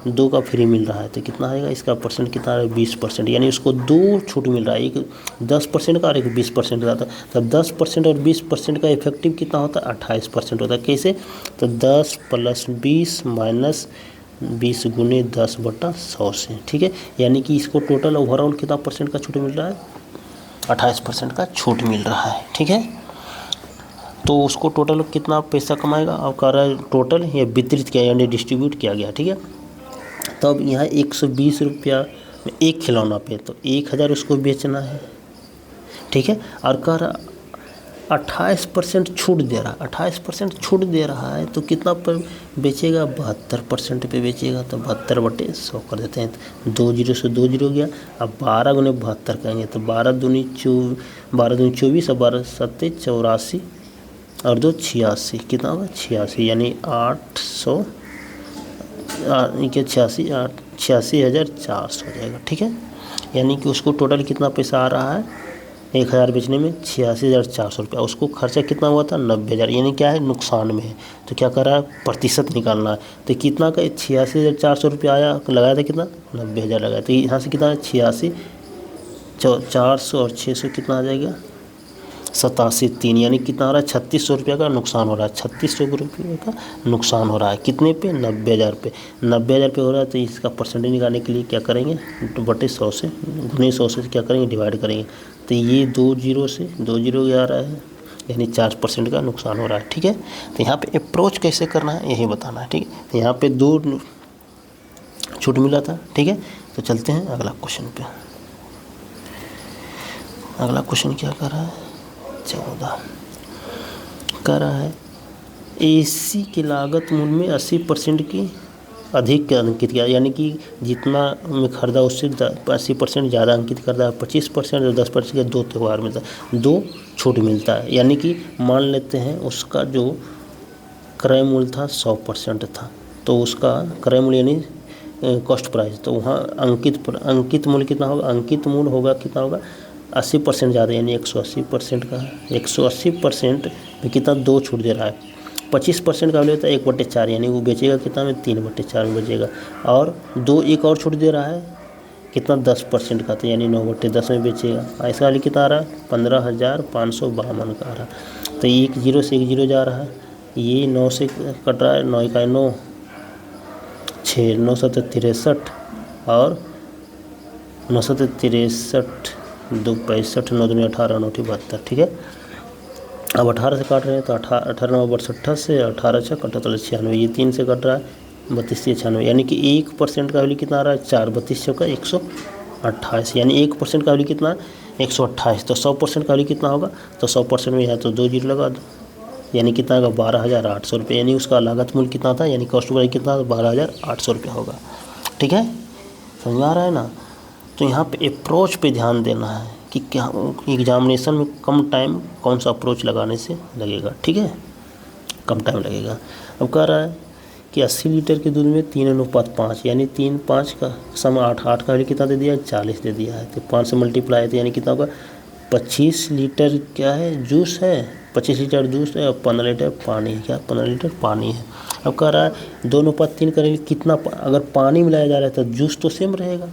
2 का फ्री मिल रहा है, तो कितना आएगा इसका परसेंट कितना है 20%, यानी उसको 2 छूट मिल रहा है, एक 10% का और एक 20% का। तब 10% और 20% का इफेक्टिव कितना होता है 28% होता है। कैसे, तो 10 + 20 - 20 गुने 10/100 से। ठीक है, यानी कि इसको टोटल ओवरऑल कितना परसेंट का छूट मिल रहा है 28% का छूट मिल रहा है। ठीक है, तो उसको टोटल कितना पैसा कमाएगा, अब कह रहा है टोटल या वितरित किया यानी डिस्ट्रीब्यूट किया गया। ठीक है, तब यहाँ 120 रुपया में एक खिलौना पे, तो 1000 उसको बेचना है। ठीक है, और कह रहा 28% छूट दे रहा है, 28% छूट दे रहा है, तो कितना पर बेचेगा 72% पे बेचेगा, तो 72/100 कर देते हैं, तो 2 0 से 2 0 गया। अब 12 गुने 72 करेंगे, तो 12 दूनी 24 और 12 7 84 और 2 86, कितना होगा 86, यानी 800 के 86,400 हो जाएगा। ठीक है, यानी कि उसको टोटल कितना पैसा आ रहा है 1000 बेचने में 86,400 रुपया, उसको खर्चा कितना हुआ था 90,000, यानी क्या है नुकसान में है। तो क्या कर रहा है प्रतिशत निकालना है, तो कितना का 86,400 रुपया आया, लगाया था कितना 90,000 लगाया, तो यहाँ से कितना 86 400 और 600 कितना आ जाएगा 87 यानी कितना हो रहा है 3600 रुपये का नुकसान हो रहा है, 3600 रुपये का नुकसान हो रहा है। कितने पे 90,000 पे, 90,000 पे हो रहा है, तो इसका परसेंटेज निकालने के लिए क्या करेंगे 2/100 से गुने 100 से क्या करेंगे डिवाइड करेंगे, तो ये 2 0 से 2 0 आ रहा है, यानी 4% का नुकसान हो रहा है। ठीक है, तो यहाँ पे अप्रोच कैसे करना है यही बताना है। ठीक है, तो यहाँ पे 2 छूट मिला था। ठीक है, तो चलते हैं अगला क्वेश्चन पे। अगला क्वेश्चन क्या कर रहा है 14 कह रहा है एसी की लागत मूल्य में 80% की अधिक अंकित किया, यानी कि जितना में खरीदा उससे 80% ज़्यादा अंकित करता है, 25% और 10% के 2 त्यौहार मिलता है, 2 छूट मिलता है। यानी कि मान लेते हैं उसका जो क्रय मूल्य था 100% था, तो उसका क्रय मूल्य यानी कॉस्ट प्राइस, तो वहाँ अंकित मूल्य कितना होगा, अंकित मूल्य होगा कितना होगा 80% ज़्यादा, यानी 180% का 180% में कितना 2 छूट दे रहा है। 25% का वैल्यू होता है 1/4, यानी वो बेचेगा कितना में 3/4 में बेचेगा, और 2 एक और छूट दे रहा है कितना 10% का, तो यानी 9/10 में बेचेगा। ऐसा वाली कितना आ रहा है 15,552 का आ रहा है, तो 1 0 से 1 0 जा रहा है, ये 9 से कट रहा है, 9 का 9 6 9 7 63 और 9 7 63 2 65 9 2 18 9 72। ठीक है, अब 18 से काट रहे हैं, तो 18 9 68 से 18 6 48 96, ये 3 से कट रहा है 32 96, यानी कि 1% का वैल्यू कितना आ रहा है 4 32 का 128, यानी 1% का वैल्यू कितना 128, तो 100% का वैल्यू कितना होगा, तो 100% में यहाँ तो 2 जीरो लगा दो, यानी कितना होगा 12,800 रुपये, यानी उसका लागत मूल्य कितना था, यानी कॉस्ट प्राइस कितना था 12,800 रुपये होगा। ठीक है, समझ में आ रहा है ना। तो यहाँ पे अप्रोच पे ध्यान देना है कि क्या एग्जामिनेशन में कम टाइम कौन सा अप्रोच लगाने से लगेगा। ठीक है, कम टाइम लगेगा। अब कह रहा है कि 80 लीटर के दूध में 3:5, यानी 3/5 का समय 8 का वैल्यू कितना दे दिया, 40 दे दिया है, तो 5 से मल्टीप्लाई है, तो यानी कितना होगा 25 लीटर क्या है, जूस है, 25 लीटर जूस है और 15 लीटर पानी है, क्या 15 लीटर पानी है। अब कह रहा है 2:3 करेंगे कितना, अगर पानी मिलाया जा रहा है तो जूस तो सेम रहेगा,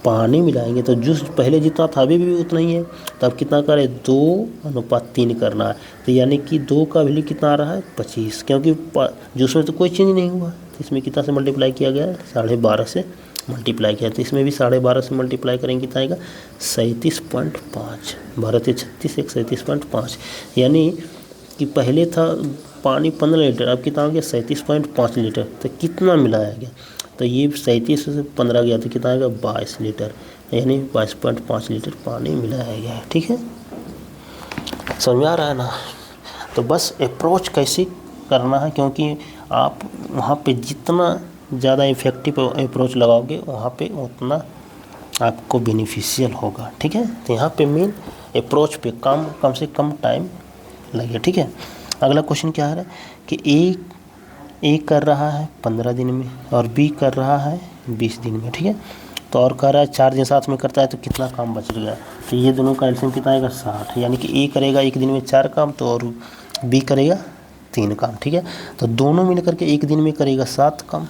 पानी मिलाएंगे तो जूस पहले जितना था अभी भी उतना ही है, तो अब कितना करें 2:3 करना है, तो यानी कि 2 का वैल्यू कितना आ रहा है 25, क्योंकि जूस में तो कोई चेंज नहीं हुआ, तो इसमें कितना से मल्टीप्लाई किया गया है 12.5 से मल्टीप्लाई किया, तो इसमें भी 12.5 से मल्टीप्लाई करेंगे कितना आएगा 37.5, 12 से 36 एक 37.5, यानी कि पहले था पानी 15 लीटर, अब कितना हो गया 37.5 लीटर, तो कितना मिलाया गया, तो ये 37 से 15 गया तो कितना आएगा 22 लीटर, यानी 22.5 लीटर पानी मिलाया गया है। ठीक है, समझ में आ रहा है ना। तो बस अप्रोच कैसे करना है, क्योंकि आप वहाँ पे जितना ज़्यादा इफ़ेक्टिव अप्रोच लगाओगे वहाँ पे उतना आपको बेनिफिशियल होगा। ठीक है, तो यहाँ पे मेन अप्रोच पे कम से कम टाइम लगे। ठीक है, अगला क्वेश्चन क्या है कि ए कर रहा है 15 दिन में और बी कर रहा है 20 दिन में। ठीक है, तो और कह रहा है 4 दिन साथ में करता है तो कितना काम बच गया, तो ये दोनों का एलसीएम कितना आएगा 60, यानी कि ए करेगा एक दिन में 4 काम तो और बी करेगा 3 काम। ठीक है, तो दोनों मिलकर के एक दिन में करेगा 7 काम,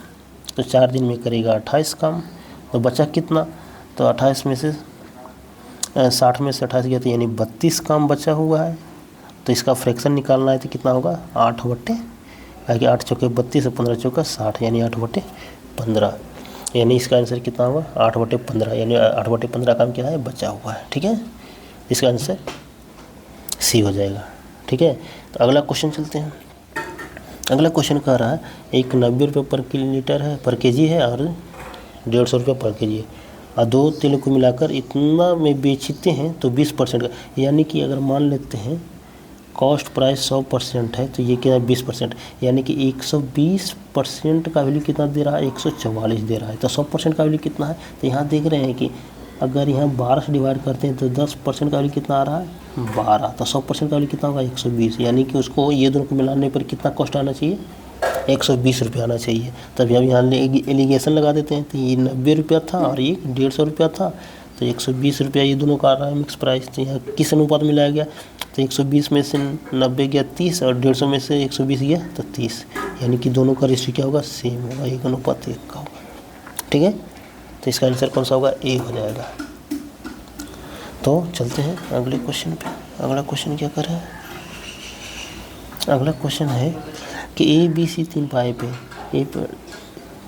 तो 4 दिन में करेगा 28 काम, तो बचा कितना, तो 28 में से 60 में से 28 गया तो यानी 32 काम बचा हुआ है, तो इसका फ्रैक्शन निकालना है तो कितना होगा 8/, 8 चौके 32 और 15 चौका 60, यानी 8/15, यानी इसका आंसर कितना होगा 8/15, यानी 8/15 काम क्या है बचा हुआ है। ठीक है, इसका आंसर सी हो जाएगा। ठीक है, तो अगला क्वेश्चन चलते हैं। अगला क्वेश्चन कह रहा है एक 90 रुपये पर लीटर है, पर केजी है और 150 रुपये पर केजी है, और 2 तेल को मिलाकर इतना में बेचते हैं तो 20% का, यानी कि अगर मान लेते हैं कॉस्ट प्राइस 100% है तो ये क्या है 20%, यानी कि 120% का वैल्यू कितना दे रहा है 144 दे रहा है, तो 100% का वैल्यू कितना है, तो यहाँ देख रहे हैं कि अगर यहाँ 12 से डिवाइड करते हैं तो 10% का वैल्यू कितना आ रहा है 12, तो 100% का वैल्यू कितना होगा 120, यानी कि उसको ये दोनों को मिलाने पर कितना कॉस्ट आना चाहिए 120 रुपये आना चाहिए। तब हम यहाँ एलिगेशन लगा देते हैं, तो ये 90 रुपया था और ये 150 रुपया था, तो 120 रुपया ये दोनों का आ रहा है मिक्स प्राइस, तो यहाँ किस अनुपात में लाया गया, तो 120 में से 90 गया 30 और 150 में से 120 गया तो 30, यानी कि दोनों का रेशियो क्या होगा सेम होगा, 1:1 का होगा। ठीक है, तो इसका आंसर कौन सा होगा ए हो जाएगा। तो चलते हैं अगले क्वेश्चन पे। अगला क्वेश्चन क्या कर रहा है, अगला क्वेश्चन है कि ए बी सी 3 पाइप है, ए पर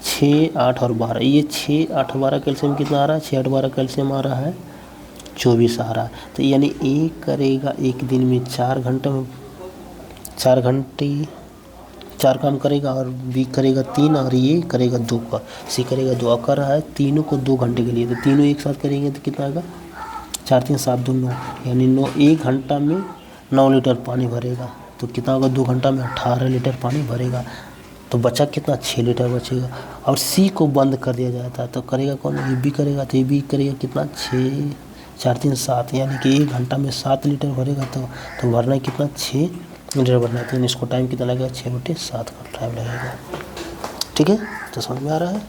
6, 8 और 12, ये 6, 8, 12 कैल्शियम कितना आ रहा है 6, 8, 12 कैल्शियम आ रहा है 24 आ रहा है, तो यानी ए करेगा एक दिन में 4 घंटे में 4 काम करेगा और बी करेगा 3 और ये करेगा 2 का, सी करेगा 2, कर रहा है तीनों को 2 घंटे के लिए, तो तीनों एक साथ करेंगे तो कितना आएगा 4, 3, 7, 2, 9, यानी 9 1 घंटा में 9 लीटर पानी भरेगा, तो कितना होगा 2 घंटा में 18 लीटर पानी भरेगा, तो बचा कितना 6 लीटर बचेगा, और सी को बंद कर दिया जाता है तो करेगा कौन ये बी करेगा, तो ये बी करेगा कितना 6, 4, 3, 7, यानी कि 1 घंटा में 7 लीटर भरेगा, तो भरना है कितना 6 लीटर भरना है, तो इसको टाइम कितना लगेगा 6/7 का टाइम लगेगा। ठीक है, तो समझ में आ रहा है।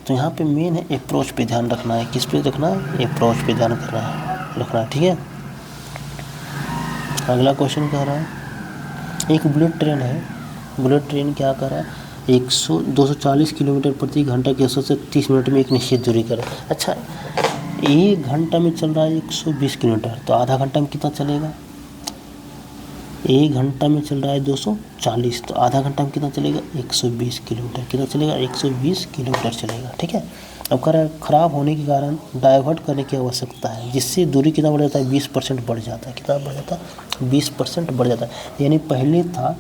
तो यहाँ पे मेन है अप्रोच पे ध्यान रखना है, किस पे रखना है अप्रोच पे ध्यान रखना है। ठीक है, अगला क्वेश्चन कह रहा है एक बुलेट ट्रेन है, बुलेट ट्रेन क्या कर रहा है 240 किलोमीटर प्रति घंटा की औसत से 30 मिनट में एक निश्चित दूरी करे। अच्छा, 1 घंटा में चल रहा है 120 किलोमीटर, तो आधा घंटा में कितना चलेगा, 1 घंटा में चल रहा है 240, तो आधा घंटा में कितना चलेगा 120 किलोमीटर, कितना चलेगा 120 किलोमीटर चलेगा। ठीक है, अब कह रहा है ख़राब होने के कारण डाइवर्ट करने की आवश्यकता है, जिससे दूरी कितना बढ़ जाता है 20% बढ़ जाता है, कितना बढ़ जाता है 20% बढ़ जाता है, यानी पहले था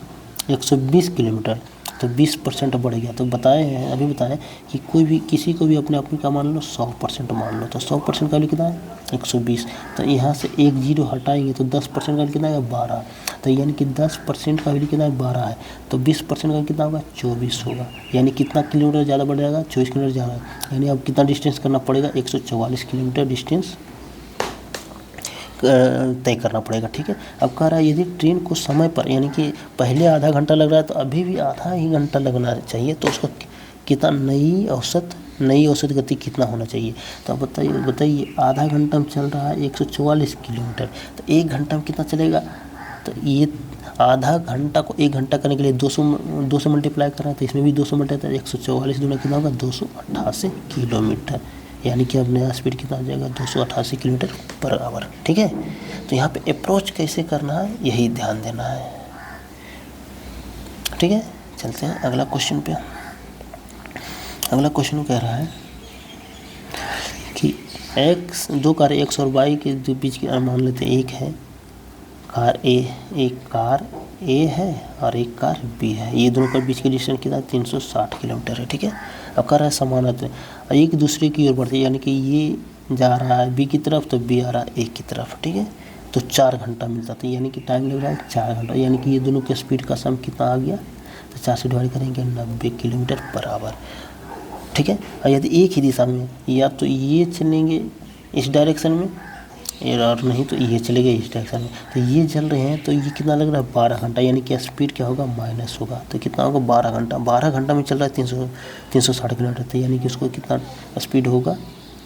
120 किलोमीटर तो 20% बढ़ गया। तो बताए हैं, अभी बताएं कि कोई भी किसी को भी अपने आप में क्या मान लो 100% मान लो, तो 100% का वैल्यू कितना है 120। तो यहाँ से एक जीरो हटाएंगे तो 10% का वैल्यू कितना है 12। तो यानी कि 10% का वैल्यू कितना है 12 है, तो 20% का कितना होगा 24 होगा। यानी कितना किलोमीटर ज़्यादा बढ़ जाएगा 24 किलोमीटर ज़्यादा। यानी अब कितना डिस्टेंस करना पड़ेगा 144 किलोमीटर डिस्टेंस तय करना पड़ेगा। ठीक है, अब कह रहा है यदि ट्रेन को समय पर, यानी कि पहले आधा घंटा लग रहा है तो अभी भी आधा ही घंटा लगना चाहिए, तो उसका कितना नई औसत गति कितना होना चाहिए। तो अब बताइए आधा घंटा में चल रहा है 144 किलोमीटर, तो एक घंटा में कितना चलेगा। तो ये आधा घंटा को एक घंटा करने के लिए 200 मल्टीप्लाई कर रहा है, तो इसमें भी 200 मल्टीप्लाई 144 दूना कितना होगा 288 किलोमीटर। यानी कि अब नया स्पीड कितना आ जाएगा 288 किलोमीटर पर आवर। ठीक है, तो यहाँ पे अप्रोच कैसे करना है यही ध्यान देना है। ठीक है, चलते हैं अगला क्वेश्चन पे। अगला क्वेश्चन कह रहा है कि दो कार एक्स और वाई के जो बीच की मान लेते हैं, एक है कार ए है और एक कार बी है। ये दोनों के बीच की डिस्टेंस कितना 360 किलोमीटर है। ठीक है, अब कर रहा है समानांतर एक दूसरे की ओर बढ़ते, यानी कि ये जा रहा है बी की तरफ तो बी आ रहा है ए की तरफ। ठीक है, तो 4 घंटा मिलता था, यानी कि टाइम लग रहा है 4 घंटा। यानी कि ये दोनों के स्पीड का सम कितना आ गया, तो 4 से डिवाइड करेंगे 90 किलोमीटर पर आवर। ठीक है, और यदि एक ही दिशा में, या तो ये चलेंगे इस डायरेक्शन में और नहीं तो ये चलेगा इस डायरेक्शन में, तो ये चल रहे हैं, तो ये कितना लग रहा है 12 घंटा। यानी कि स्पीड क्या होगा माइनस होगा, तो कितना होगा 12 घंटा। 12 घंटा में चल रहा है 360 किलोमीटर, तो यानी कि उसको कितना स्पीड होगा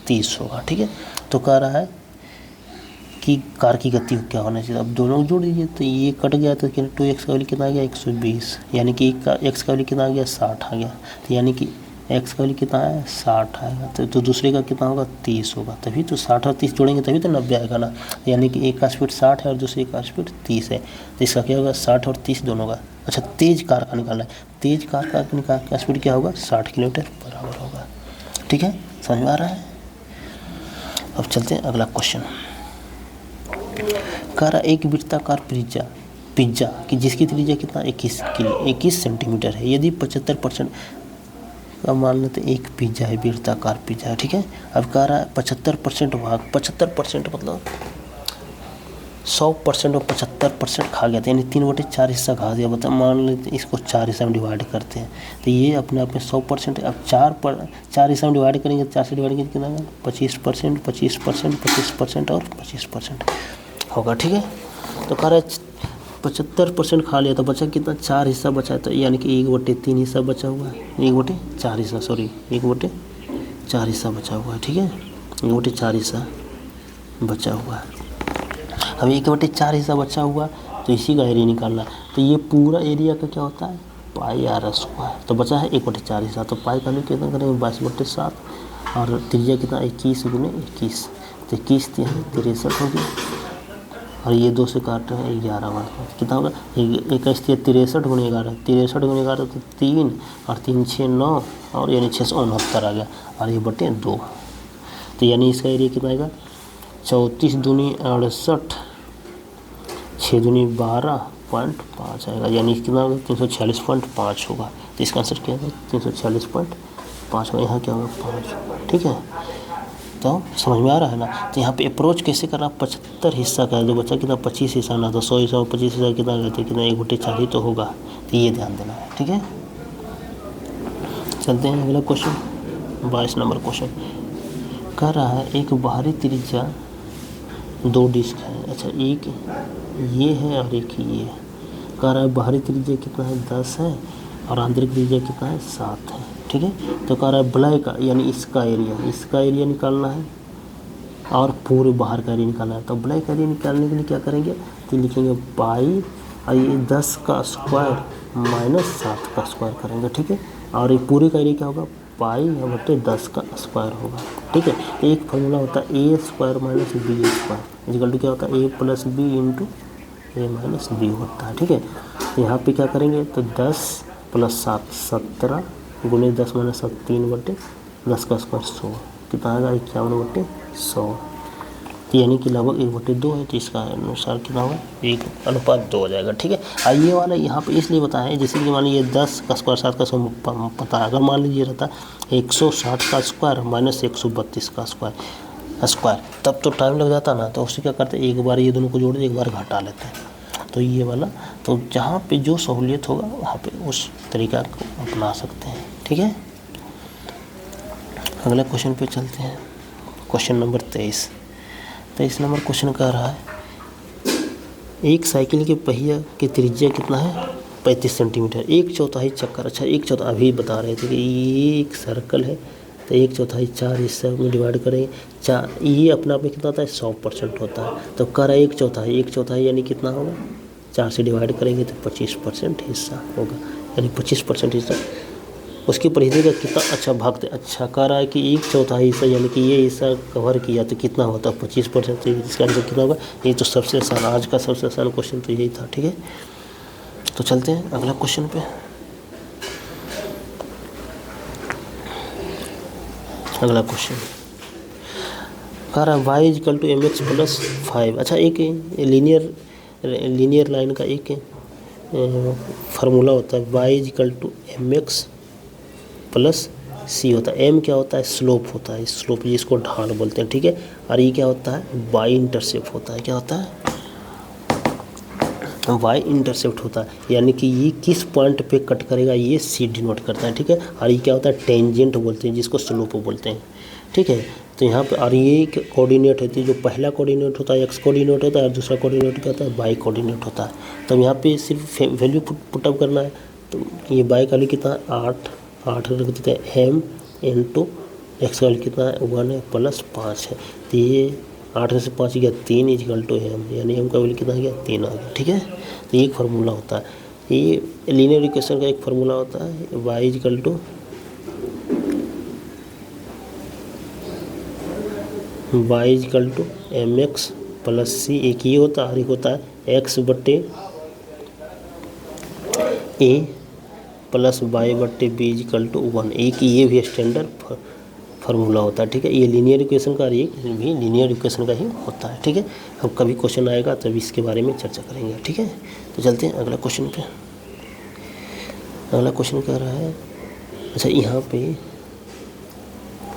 30 होगा। ठीक है, तो कह रहा है कि कार की गति क्या होना चाहिए। अब दोनों जोड़ दीजिए, तो ये कट गया तो 2x का वैल्यू कितना आ गया 120, यानी कि x का वैल्यू कितना आ गया 60 आ गया। तो यानी कि x का वैल्यू कितना है 60 आएगा, तो दूसरे का कितना होगा 30 होगा। तभी तो 60 और 30 जोड़ेंगे तभी तो 90 आएगा ना। यानी कि एक का स्पीड 60 है और दूसरे का स्पीड 30 है, तो इसका क्या होगा 60 और 30 दोनों का। अच्छा, तेज़ कार का निकालना है, तेज़ कार का स्पीड क्या होगा 60 किलोमीटर पर आवर होगा। ठीक है, समझ में आ रहा है। अब चलते हैं अगला क्वेश्चन। कह रहा एक वृत्ताकार पिज्जा कि जिसकी त्रिज्या कितना 21 सेंटीमीटर है। यदि 75% का मान लेते एक पिज्जा है, वृत्ताकार पिज्जा है। ठीक है, अब कह रहा है 75% भाग 75% मतलब 100% और 75% खा गया था, यानी 3/4 हिस्सा खा दिया। बता मान लेते इसको 4 हिस्सा में डिवाइड करते हैं, तो ये अपने आप में 100% है। अब 4 हिस्सा में डिवाइड करेंगे, 4 से डिवाइड करेंगे कितना 25%, 25%, 25% और 25% होगा। ठीक है, तो कह रहा है 75% खा लिया तो बचा कितना 4 हिस्सा बचा है, तो यानी कि 1/3 हिस्सा बचा हुआ है, 1/4 हिस्सा, सॉरी 1/4 हिस्सा बचा हुआ है। ठीक है, 1/4 हिस्सा बचा हुआ है। अब 1/4 हिस्सा बचा हुआ तो इसी का एरिया निकालना है। तो ये पूरा एरिया का क्या होता है पाई आर स्क्वायर। तो बचा है 1/4 हिस्सा, तो पाई का कितना करेंगे 22/7 और त्रिज्या कितना 21 × 21, तो 21 63 हो गया और ये 2 से काट रहे हैं 11 बार, कितना होगा 21 63 × 11, 63 × 11 तो 3 और 3 6 9 और यानी 669 आ गया और ये बटे 2। तो यानी इसका एरिया कितना आएगा 34 दूनी 68, 6 दूनी 12.5 आएगा, यानी कितना होगा 346.5 होगा। तो इसका आंसर क्या होगा 346.5 होगा, यहाँ क्या होगा 5। ठीक है, तो समझ में आ रहा है ना। तो यहाँ पे अप्रोच कैसे करना, 75 हिस्सा का जो बच्चा कितना 25 हिस्सा ना, तो 100 हिस्सा 25 हिस्सा कितना रहते कितना 1/4 तो होगा, तो ये ध्यान देना है। ठीक है, चलते हैं अगला क्वेश्चन 22 नंबर क्वेश्चन। कह रहा है एक बाहरी त्रिज्या 2 डिस्क है। अच्छा, एक ये है और एक ये है। कह रहा है बाहरी त्रिज्या कितना है 10 है और आंतरिक त्रिज्या कितना है 7 है। ठीक है, तो कह रहा है वलय का यानी इसका एरिया निकालना है और पूरे बाहर का एरिया निकालना है। तो वलय का एरिया निकालने के लिए क्या करेंगे, तो लिखेंगे पाई और ये 10 का स्क्वायर माइनस 7 का स्क्वायर करेंगे। ठीक है, और ये पूरे का एरिया क्या होगा पाई बटे 10 का स्क्वायर होगा। ठीक है, एक फॉर्मूला होता है A square minus B square equal to क्या होता है A plus B into A minus B होता है। ठीक है, तो यहाँ पे क्या करेंगे, तो 10 + 7 17 गुने 10 - 7 3/10 का स्क्वायर 100 कितना आएगा 51/100। तो यानी कि लगभग 1/2 है, तो इसका अनुसार कितना होगा 1:2 हो जाएगा। ठीक है। और ये वाला यहाँ पे इसलिए बताया है, जैसे कि मान लीजिए 10 का स्क्वायर 7 का स्क्वायर पता है, अगर मान लीजिए रहता 160 का स्क्वायर माइनस 132 का स्क्वायर तब तो टाइम लग जाता ना, तो उससे क्या करते हैं एक बार ये दोनों को जोड़ दे, एक बार घटा लेते हैं। तो ये वाला, तो जहाँ पे जो सहूलियत होगा वहाँ पे उस तरीका को अपना सकते हैं। ठीक है। अगला क्वेश्चन पे चलते हैं। क्वेश्चन नंबर 23 नंबर क्वेश्चन कह रहा है एक साइकिल के पहिया की त्रिज्या कितना है 35 सेंटीमीटर, 1/4 चक्कर। अच्छा 1/4 अभी बता रहे थे कि ये एक सर्कल है, तो 1/4 4 हिस्सा में डिवाइड करेंगे, 4 ये अपना आप में कितना होता है 100% होता है। तो कह रहा है 1/4 यानी कितना होगा 4 से डिवाइड करेंगे तो 25% हिस्सा होगा, यानी 25% हिस्सा उसकी परिधि का कितना अच्छा भाग। अच्छा कह रहा है कि 1/4 हिस्सा यानी कि ये हिस्सा कवर किया तो कितना होता है 25%, तो इसका आंसर कितना होगा। ये तो सबसे आसान, आज का सबसे आसान क्वेश्चन तो यही था। ठीक है। तो चलते हैं अगला क्वेश्चन पे। अगला क्वेश्चन कह रहा है y = mx + 5। अच्छा एक लीनियर लाइन का एक फार्मूला होता है, y = mx + c होता है। m क्या होता है स्लोप होता है, स्लोप जिसको ढाल बोलते हैं। ठीक है। और ये क्या होता है y इंटरसेप्ट होता है। क्या होता है y इंटरसेप्ट होता है, यानी कि ये किस पॉइंट पे कट करेगा ये c डिनोट करता है। ठीक है। और ये क्या होता है टेंजेंट बोलते हैं, जिसको स्लोप बोलते हैं। ठीक है। तो यहाँ पे और ये कोऑर्डिनेट होती है, जो पहला कोऑर्डिनेट होता है x कोऑर्डिनेट होता है और दूसरा कोऑर्डिनेट क्या होता है y कोऑर्डिनेट होता है। तो यहाँ पे सिर्फ वैल्यू पुटअप करना है। तो ये y का वैल्यू कितना है 8 रख देते हैं m इंटू x का वैल्यू कितना है 1 है + 5 है। तो ये 8 में से 5 गया 3 = m, यानी m का वैल्यू कितना गया 3 आ गया। ठीक है। तो ये एक फार्मूला होता है, ये लीनियर इक्वेशन का एक फार्मूला होता है y = mx + c। एक ये होता है और एक होता है x/a + y/b = 1। एक ये भी स्टैंडर्ड फार्मूला होता है। ठीक है। ये लीनियर इक्वेशन का भी लीनियर इक्वेशन का ही होता है। ठीक है। अब कभी क्वेश्चन आएगा तब इसके बारे में चर्चा करेंगे। ठीक है। तो चलते हैं अगला क्वेश्चन पे। अगला क्वेश्चन कह रहा है अच्छा यहाँ पे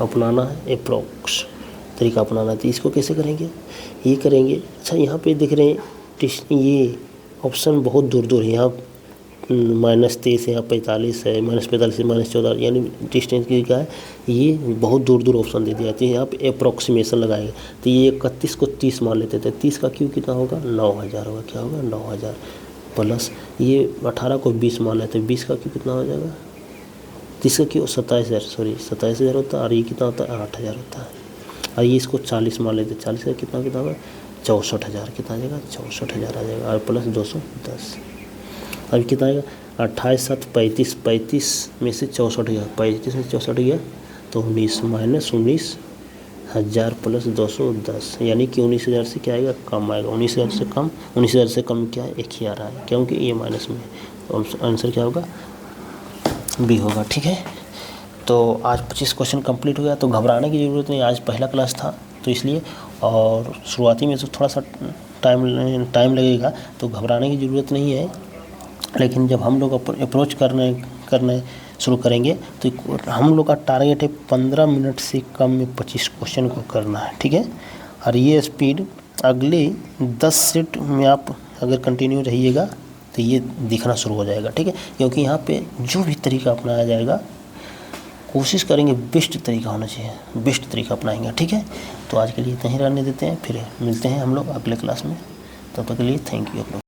अपनाना है अप्रोक्स तरीका अपनाना है, तो इसको कैसे करेंगे ये करेंगे। अच्छा यहाँ पे देख रहे हैं ये ऑप्शन बहुत दूर है, यहाँ -23 है, यहाँ 45 है, -45 से -14, यानी डिस्टेंस की क्या है ये बहुत दूर ऑप्शन दे दिया। तो यहाँ पे अप्रोक्सीमेशन लगाएंगे, तो ये 31 को 30 मान लेते थे, 30 का क्यू कितना होगा 9000 होगा। क्या होगा 9000 प्लस ये 18 को 20 मान लेते हैं, 20 का क्यू कितना हो जाएगा 30 का क्यू 27,000 होता है, और ये कितना होता है 8000 होता है। और ये इसको 40 मान लेते, 40 का कितना होगा 64,000, कितना आ जाएगा 64,000 आ जाएगा, और प्लस 210। अभी कितना आएगा 28 7 35, 35 में से 64 गया, 35 में से 64 गया तो 19 माइनस 19,000 प्लस 210, यानी कि 19,000 से क्या आएगा कम आएगा। 19,000 से कम क्या है 1000 आ रहा है, क्योंकि ये माइनस में है। तो आंसर क्या होगा बी होगा। ठीक है। तो आज 25 क्वेश्चन कंप्लीट हो गया, तो घबराने की ज़रूरत नहीं, आज पहला क्लास था तो इसलिए, और शुरुआती में तो थोड़ा सा टाइम लगेगा, तो घबराने की ज़रूरत नहीं है। लेकिन जब हम लोग अप्रोच करने शुरू करेंगे तो हम लोग का टारगेट है 15 मिनट से कम में 25 क्वेश्चन को करना है। ठीक है। और ये स्पीड अगले 10 सेट में आप अगर कंटिन्यू रहिएगा तो ये दिखना शुरू हो जाएगा। ठीक है। क्योंकि यहाँ पे जो भी तरीका अपनाया जाएगा कोशिश करेंगे बेस्ट तरीका होना चाहिए, बेस्ट तरीका अपनाएंगे। ठीक है। तो आज के लिए इतना ही रहने देते हैं, फिर मिलते हैं हम लोग अगले क्लास में। तब तक के लिए थैंक यू।